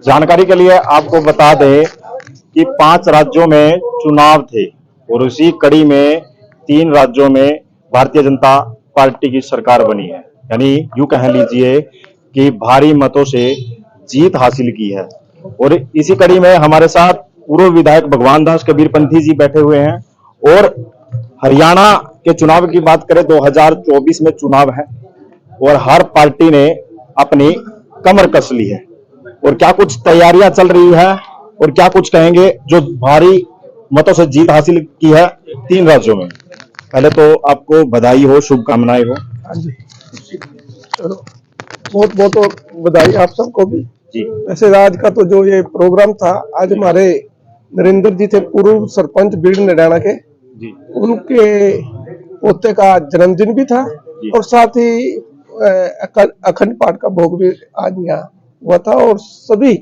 जानकारी के लिए आपको बता दें कि 5 राज्यों में चुनाव थे और उसी कड़ी में 3 राज्यों में भारतीय जनता पार्टी की सरकार बनी है। यानी यूं कह लीजिए कि भारी मतों से जीत हासिल की है। और इसी कड़ी में हमारे साथ पूर्व विधायक भगवान दास कबीरपंथी जी बैठे हुए हैं। और हरियाणा के चुनाव की बात करें 2024 में चुनाव है और हर पार्टी ने अपनी कमर कस ली है और क्या कुछ तैयारियां चल रही है और क्या कुछ कहेंगे जो भारी मतों से जीत हासिल की है 3 राज्यों में। पहले तो आपको बधाई हो, शुभकामनाएं हो। हाँ जी, चलो बहुत बहुत बधाई आप सबको भी जी। वैसे आज का तो जो ये प्रोग्राम था, आज हमारे नरेंद्र जी थे पूर्व सरपंच बीड़ नडाना के जी। उनके पोते का जन्मदिन भी था और साथ ही अखंड पाठ का भोग भी आज यहाँ हुआ था और सभी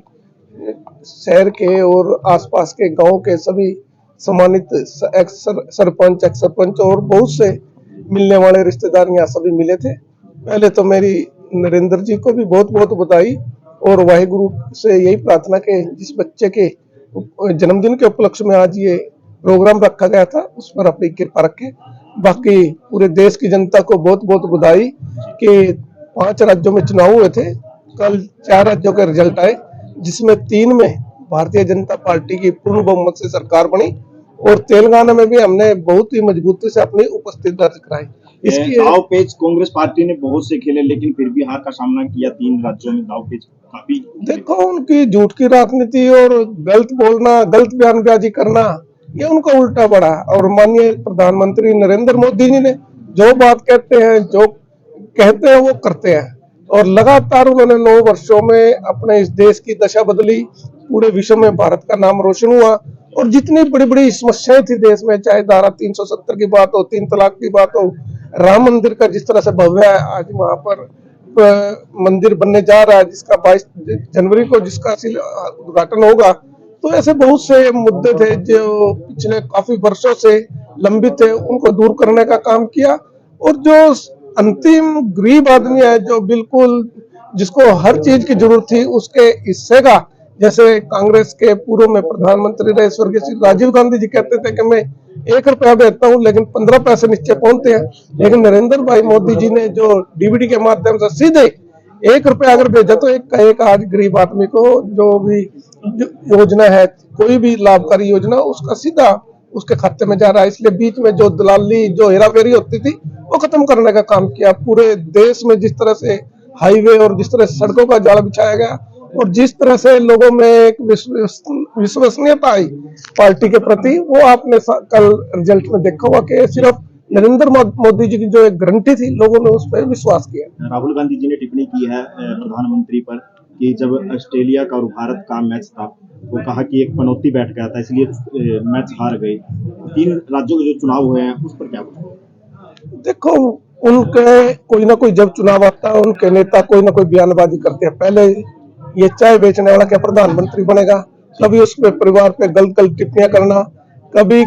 शहर के और आसपास के गांव के सभी सम्मानित एक्स सरपंच और बहुत से मिलने वाले रिश्तेदार यहाँ सभी मिले थे। पहले तो मेरी नरेंद्र जी को भी बहुत बहुत बधाई और वाहिगुरु से यही प्रार्थना के जिस बच्चे के जन्मदिन के उपलक्ष्य में आज ये प्रोग्राम रखा गया था उस पर अपनी कृपा रखे। बाकी पूरे देश की जनता को बहुत बहुत बधाई कि 5 राज्यों में चुनाव हुए थे, कल 4 राज्यों के रिजल्ट आए जिसमें 3 में भारतीय जनता पार्टी की पूर्ण बहुमत से सरकार बनी और तेलंगाना में भी हमने बहुत ही मजबूती से अपनी उपस्थिति दर्ज कराई। इसकी दाव पेच कांग्रेस पार्टी ने बहुत से खेले लेकिन फिर भी हार का सामना किया। 3 राज्यों में दाव पेच काफी देखो, उनकी झूठ की राजनीति और गलत बोलना, गलत बयानबाजी करना ये उनका उल्टा पड़ा। और माननीय प्रधानमंत्री नरेंद्र मोदी जी ने जो बात कहते हैं, जो कहते हैं वो करते हैं और लगातार उन्होंने 9 वर्षों में अपने इस देश की दशा बदली, पूरे विश्व में भारत का नाम रोशन हुआ और जितनी बड़ी बड़ी समस्याएं थी देश में, चाहे धारा 370 की बात हो, 3 तलाक की बात हो, राम मंदिर का जिस तरह से भव्य आज वहां पर मंदिर बनने जा रहा है जिसका 22 जनवरी को जिसका उद्घाटन होगा, तो ऐसे बहुत से मुद्दे थे जो पिछले काफी वर्षों से लंबित थे, उनको दूर करने का काम किया। और जो अंतिम गरीब आदमी है जो बिल्कुल जिसको हर चीज की जरूरत थी उसके हिस्से का, जैसे कांग्रेस के पूर्व में प्रधानमंत्री रहे स्वर्गीय श्री राजीव गांधी जी कहते थे कि मैं 1 रुपया देता हूँ लेकिन 15 पैसे नीचे पहुंचते हैं, लेकिन नरेंद्र भाई मोदी जी ने जो डीबीटी के माध्यम से सीधे 1 रुपया अगर भेजा तो एक आज गरीब आदमी को जो भी योजना है, कोई भी लाभकारी योजना, उसका सीधा उसके खाते में जा रहा है। इसलिए बीच में जो दलाली, जो हेराफेरी होती थी वो खत्म करने का काम किया। पूरे देश में जिस तरह से हाईवे और जिस तरह से सड़कों का जाल बिछाया गया और जिस तरह से लोगों में एक विश्वसनीयता आई पार्टी के प्रति, वो आपने कल रिजल्ट में देखा होगा कि सिर्फ नरेंद्र मोदी जी की जो एक गारंटी थी, लोगों ने उस पर विश्वास किया। राहुल गांधी जी ने टिप्पणी की है प्रधानमंत्री पर कि जब ऑस्ट्रेलिया का और भारत का मैच था वो कहा कि एक पनौती बैठ गया था इसलिए मैच हार गए। 3 राज्यों के जो चुनाव हुए हैं उस पर क्या बोलते? देखो, उनके कोई ना कोई जब चुनाव आता है उनके नेता कोई ना कोई बयानबाजी करते हैं। पहले ये चाय बेचने वाला क्या प्रधानमंत्री बनेगा, कभी उसके परिवार पे गलत गलत टिप्पणियां करना, कभी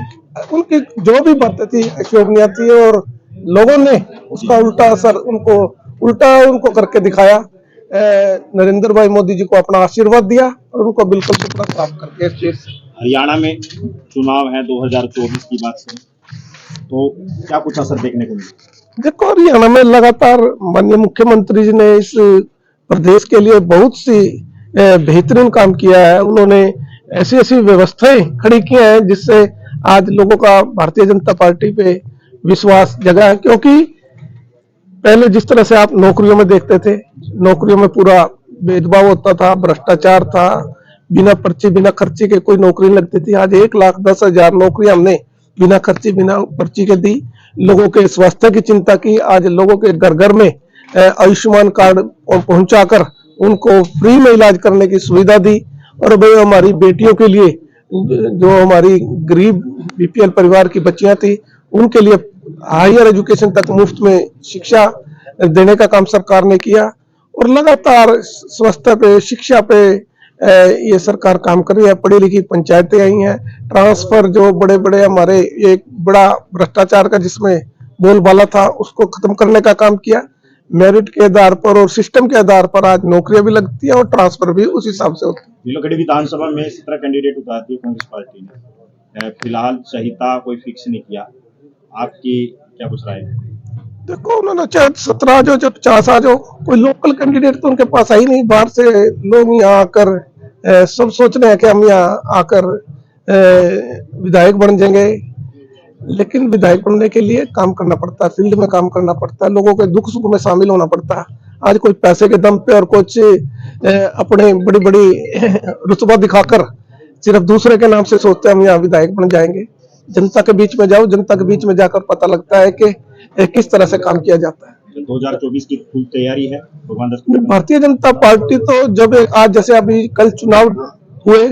उनकी जो भी बातें थी अशोभनीय थी और लोगों ने उसका उल्टा असर उनको करके दिखाया। नरेंद्र भाई मोदी जी को अपना आशीर्वाद दिया और उनको बिल्कुल टुकड़ा साफ करके इस चीज। हरियाणा में चुनाव है 2024 की बात करें तो क्या कुछ असर देखने को मिला? देखो, हरियाणा में लगातार माननीय मुख्यमंत्री जी ने इस प्रदेश के लिए बहुत सी बेहतरीन काम किया है। उन्होंने ऐसी ऐसी व्यवस्थाएं खड़ी की हैं जिससे आज लोगों का भारतीय जनता पार्टी पे विश्वास जगा है। क्योंकि पहले जिस तरह से आप नौकरियों में देखते थे, नौकरियों में पूरा भेदभाव होता था, भ्रष्टाचार था, बिना पर्ची बिना खर्ची के कोई नौकरी लगती थी। आज 1,10,000 नौकरियां हमने बिना खर्ची बिना पर्ची के दी। लोगों के स्वास्थ्य की चिंता की, आज लोगों के घर घर में आयुष्मान कार्ड पहुंचाकर उनको फ्री में इलाज करने की सुविधा दी। और भाई हमारी बेटियों के लिए, जो हमारी गरीब बीपीएल परिवार की बच्चियां थी, उनके लिए हायर एजुकेशन तक मुफ्त में शिक्षा देने का काम सरकार ने किया और लगातार स्वास्थ्य पे, शिक्षा पे ये सरकार काम कर रही है। पढ़ी लिखी पंचायतें आई हैं, ट्रांसफर जो बड़े बड़े हमारे एक बड़ा भ्रष्टाचार का जिसमें बोलबाला था उसको खत्म करने का काम किया। मेरिट के आधार पर और सिस्टम के आधार पर आज नौकरियां भी लगती है और ट्रांसफर भी उस हिसाब से होती है। नीलोखेड़ी विधानसभा में 17 कैंडिडेट उतारती है कांग्रेस पार्टी ने, फिलहाल संहिता कोई फिक्स नहीं किया, आपकी क्या कुछ राय है? देखो उन्होंने चाहे 17 आ जाओ चाहे 50 आ जाओ, कोई लोकल कैंडिडेट तो उनके पास आई नहीं। बाहर से लोग यहाँ आकर सब सोच रहे हैं कि हम यहाँ आकर विधायक बन जाएंगे, लेकिन विधायक बनने के लिए काम करना पड़ता है, फील्ड में काम करना पड़ता है, लोगों के दुख सुख में शामिल होना पड़ता है। आज कोई पैसे के दम पे और कुछ अपने बड़ी बड़ी रुतबा दिखाकर सिर्फ दूसरे के नाम से सोचते हैं हम यहाँ विधायक बन जाएंगे। जनता के बीच में जाओ, जनता के बीच में जाकर पता लगता है कि किस तरह से काम किया जाता है। 2024 की फुल तैयारी है भगवान दस। भारतीय जनता पार्टी तो जब आज जैसे अभी कल चुनाव हुए,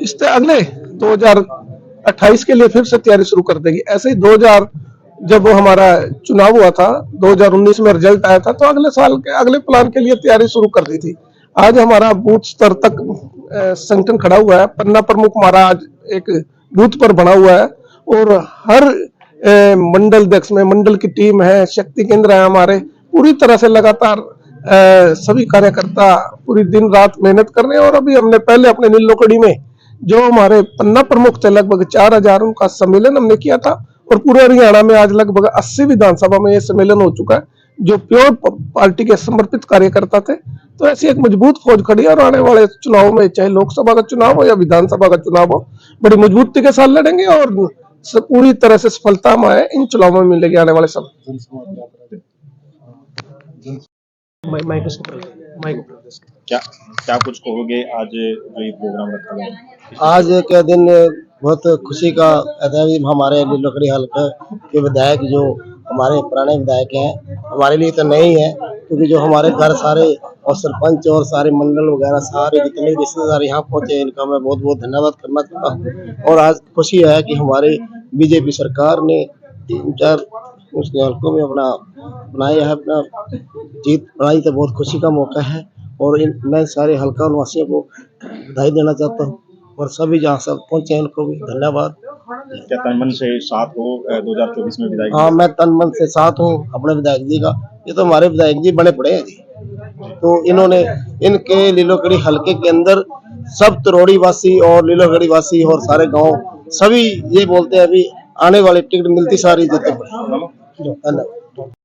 इससे अगले 2028 के लिए फिर से तैयारी शुरू कर देगी। ऐसे ही 2000 जब हमारा चुनाव हुआ था, 2019 में रिजल्ट आया था, तो अगले साल के अगले प्लान के लिए तैयारी शुरू कर दी थी। आज हमारा बूथ स्तर तक संगठन खड़ा हुआ है, पन्ना प्रमुख हमारा आज एक बूथ पर बना हुआ है और हर मंडल अध्यक्ष में मंडल की टीम है, शक्ति केंद्र है हमारे, पूरी तरह से लगातार सभी कार्यकर्ता पूरी दिन रात मेहनत कर रहे हैं। और अभी हमने पहले अपने नीलोखेड़ी में जो हमारे पन्ना प्रमुख थे लगभग 4000 उनका सम्मेलन हमने किया था और पूरे हरियाणा में आज लगभग 80 विधानसभा में यह सम्मेलन हो चुका है जो प्योर पार्टी के समर्पित कार्यकर्ता थे। तो ऐसी एक मजबूत फौज खड़ी है और आने वाले चुनाव में चाहे लोकसभा का चुनाव हो या विधानसभा का चुनाव हो, बड़ी मजबूती के साथ लड़ेंगे और पूरी तरह से सफलता हमारे इन चुनावों में मिलेगी आने वाले समय। क्या क्या कुछ कहोगे आज जो ये प्रोग्राम रखा गया है? आज के दिन बहुत खुशी का हमारे नीलोखेड़ी हल्का के विधायक जो हमारे पुराने विधायक हैं, हमारे लिए तो नहीं है क्योंकि जो हमारे घर सारे और सरपंच और सारे मंडल वगैरह सारे जितने रिश्तेदार यहाँ पहुंचे इनका मैं बहुत बहुत धन्यवाद करना चाहता हूँ। और आज खुशी है कि हमारे बीजेपी सरकार ने 3-4 उसके हल्कों में अपना बनाया है, अपना जीत बनाई, तो बहुत खुशी का मौका है। और मैं सारे हल्का निवासियों को बधाई देना चाहता हूँ और सभी जहाँ सब पहुंचे उनको भी धन्यवाद। क्या तन मन से साथ हो 2024 में विधायक? हाँ, मैं तन मन से साथ हूँ अपने विधायक जी का। ये तो हमारे विधायक जी बने पड़े हैं जी, तो इन्होंने इनके नीलोखेड़ी हल्के के अंदर सब तरोड़ी वासी और नीलोखेड़ी वासी और सारे गांव सभी ये बोलते हैं अभी आने वाली टिकट मिलती सारी देते पड़े। धन्यवाद।